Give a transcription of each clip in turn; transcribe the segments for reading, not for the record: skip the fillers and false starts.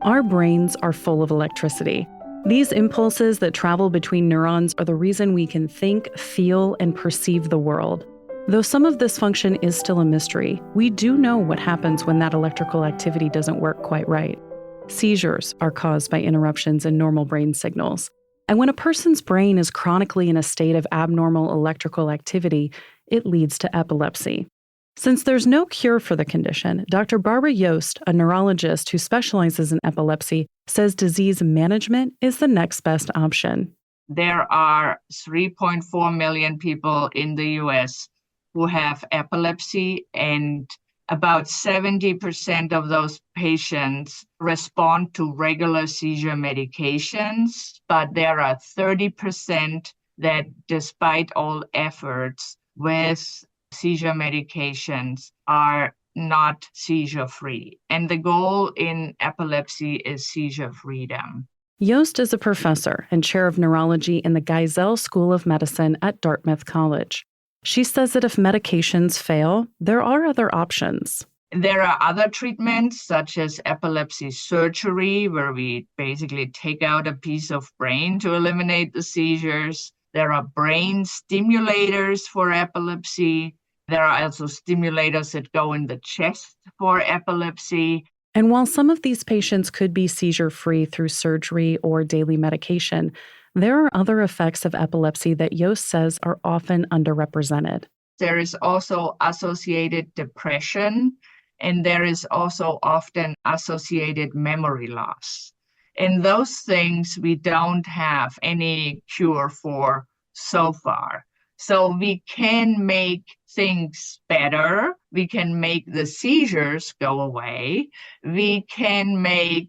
Our brains are full of electricity. These impulses that travel between neurons are the reason we can think, feel, and perceive the world. Though some of this function is still a mystery, we do know what happens when that electrical activity doesn't work quite right. Seizures are caused by interruptions in normal brain signals. And when a person's brain is chronically in a state of abnormal electrical activity, it leads to epilepsy. Since there's no cure for the condition, Dr. Barbara Yost, a neurologist who specializes in epilepsy, says disease management is the next best option. There are 3.4 million people in the US who have epilepsy, and about 70% of those patients respond to regular seizure medications, but there are 30% that, despite all efforts with seizure medications, are not seizure-free. And the goal in epilepsy is seizure freedom. Yost is a professor and chair of neurology in the Geisel School of Medicine at Dartmouth College. She says that if medications fail, there are other options. There are other treatments, such as epilepsy surgery, where we basically take out a piece of brain to eliminate the seizures. There are brain stimulators for epilepsy. There are also stimulators that go in the chest for epilepsy. And while some of these patients could be seizure-free through surgery or daily medication, there are other effects of epilepsy that Yost says are often underrepresented. There is also associated depression, and there is also often associated memory loss. And those things we don't have any cure for so far. So we can make things better. We can make the seizures go away. We can make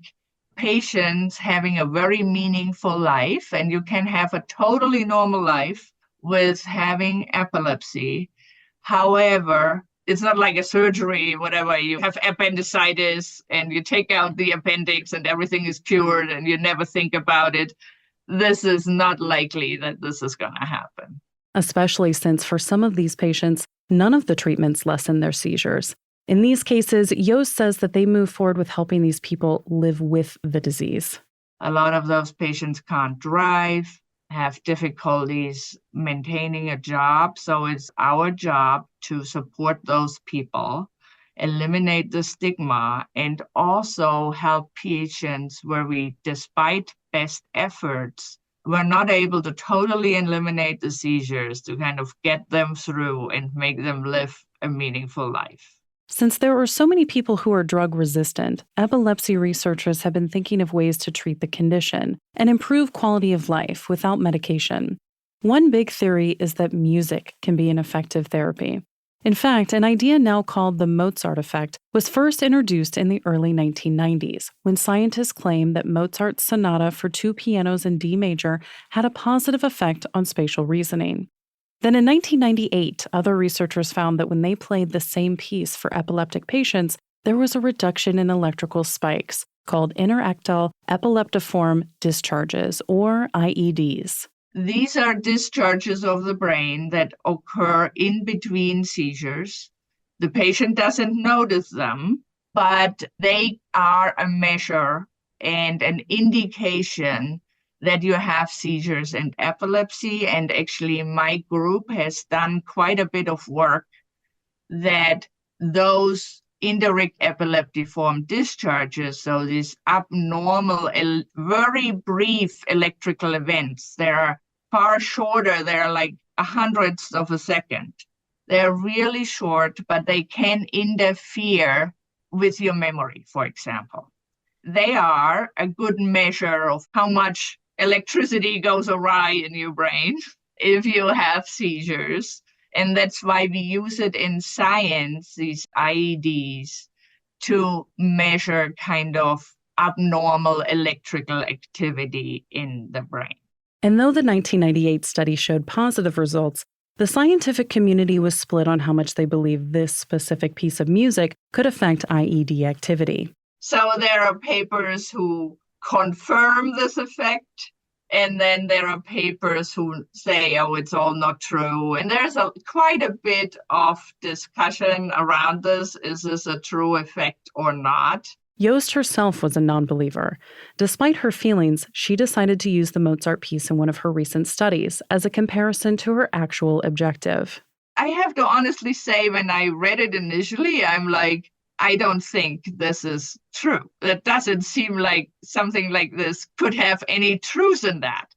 patients having a very meaningful life, and you can have a totally normal life with having epilepsy. However, it's not like a surgery, whatever. You have appendicitis and you take out the appendix and everything is cured and you never think about it. This is not likely that this is going to happen. Especially since for some of these patients, none of the treatments lessen their seizures. In these cases, Yost says that they move forward with helping these people live with the disease. A lot of those patients can't drive, have difficulties maintaining a job. So it's our job to support those people, eliminate the stigma, and also help patients where we, despite best efforts, we're not able to totally eliminate the seizures, to kind of get them through and make them live a meaningful life. Since there are so many people who are drug resistant, epilepsy researchers have been thinking of ways to treat the condition and improve quality of life without medication. One big theory is that music can be an effective therapy. In fact, an idea now called the Mozart Effect was first introduced in the early 1990s, when scientists claimed that Mozart's sonata for 2 pianos in D major had a positive effect on spatial reasoning. Then in 1998, other researchers found that when they played the same piece for epileptic patients, there was a reduction in electrical spikes called interictal epileptiform discharges, or IEDs. These are discharges of the brain that occur in between seizures. The patient doesn't notice them, but they are a measure and an indication that you have seizures and epilepsy. And actually, my group has done quite a bit of work that those indirect epileptiform discharges, so these abnormal, very brief electrical events, they're far shorter, they're like a hundredth of a second. They're really short, but they can interfere with your memory, for example. They are a good measure of how much electricity goes awry in your brain if you have seizures. And that's why we use it in science, these IEDs, to measure kind of abnormal electrical activity in the brain. And though the 1998 study showed positive results, the scientific community was split on how much they believe this specific piece of music could affect IED activity. So there are papers who confirm this effect, and then there are papers who say, oh, it's all not true. And there's quite a bit of discussion around this. Is this a true effect or not? Yost herself was a non-believer. Despite her feelings, she decided to use the Mozart piece in one of her recent studies as a comparison to her actual objective. I have to honestly say, when I read it initially, I'm like, I don't think this is true. It doesn't seem like something like this could have any truth in that.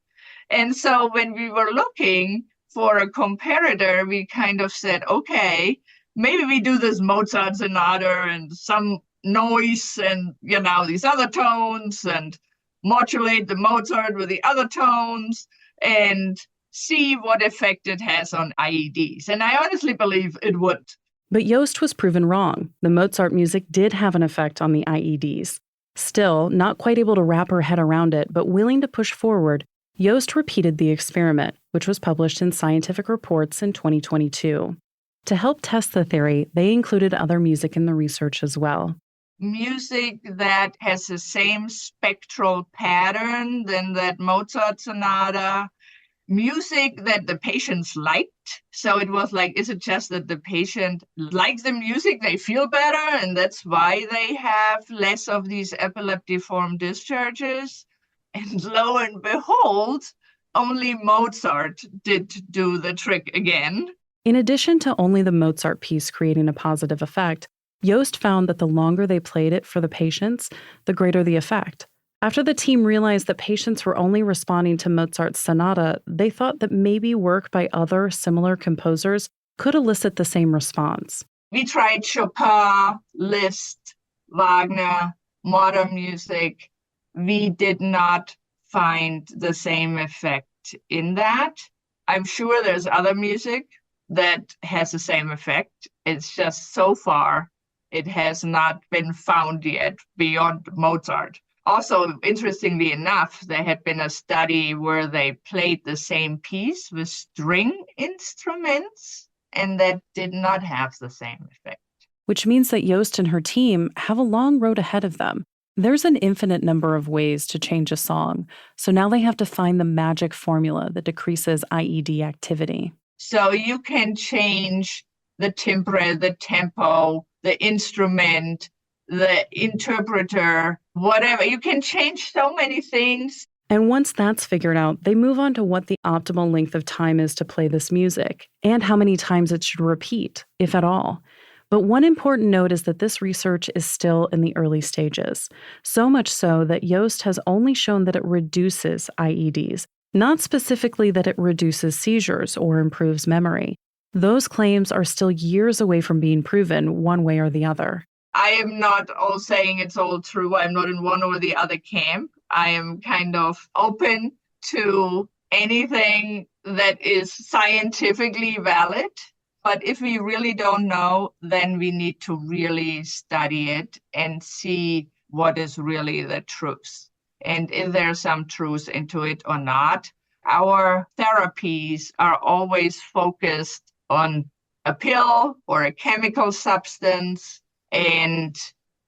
And so when we were looking for a comparator, we kind of said, okay, maybe we do this Mozart sonata and some noise and, these other tones and modulate the Mozart with the other tones and see what effect it has on IEDs. And I honestly believe it would. But Yost was proven wrong. The Mozart music did have an effect on the IEDs. Still, not quite able to wrap her head around it, but willing to push forward, Yost repeated the experiment, which was published in Scientific Reports in 2022. To help test the theory, they included other music in the research as well. Music that has the same spectral pattern than that Mozart sonata, music that the patients liked. So it was like, is it just that the patient likes the music, they feel better, and that's why they have less of these epileptiform discharges? And lo and behold, only Mozart did do the trick again. In addition to only the Mozart piece creating a positive effect, Yost found that the longer they played it for the patients, the greater the effect. After the team realized that patients were only responding to Mozart's sonata, they thought that maybe work by other similar composers could elicit the same response. We tried Chopin, Liszt, Wagner, modern music. We did not find the same effect in that. I'm sure there's other music that has the same effect. It's just so far, it has not been found yet beyond Mozart. Also, interestingly enough, there had been a study where they played the same piece with string instruments, and that did not have the same effect. Which means that Yost and her team have a long road ahead of them. There's an infinite number of ways to change a song, so now they have to find the magic formula that decreases IED activity. So you can change the timbre, the tempo, the instrument, the interpreter, whatever. You can change so many things. And once that's figured out, they move on to what the optimal length of time is to play this music, and how many times it should repeat, if at all. But one important note is that this research is still in the early stages, so much so that Yost has only shown that it reduces IEDs, not specifically that it reduces seizures or improves memory. Those claims are still years away from being proven one way or the other. I am not all saying it's all true. I'm not in one or the other camp. I am kind of open to anything that is scientifically valid. But if we really don't know, then we need to really study it and see what is really the truth. And if there's some truth into it or not. Our therapies are always focused on a pill or a chemical substance. And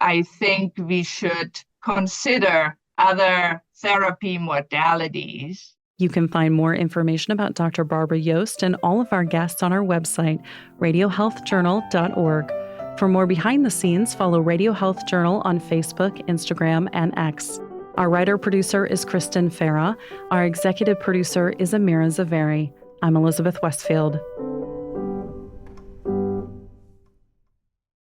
I think we should consider other therapy modalities. You can find more information about Dr. Barbara Yost and all of our guests on our website, radiohealthjournal.org. For more behind the scenes, follow Radio Health Journal on Facebook, Instagram, and X. Our writer-producer is Kristen Farah. Our executive producer is Amira Zaveri. I'm Elizabeth Westfield.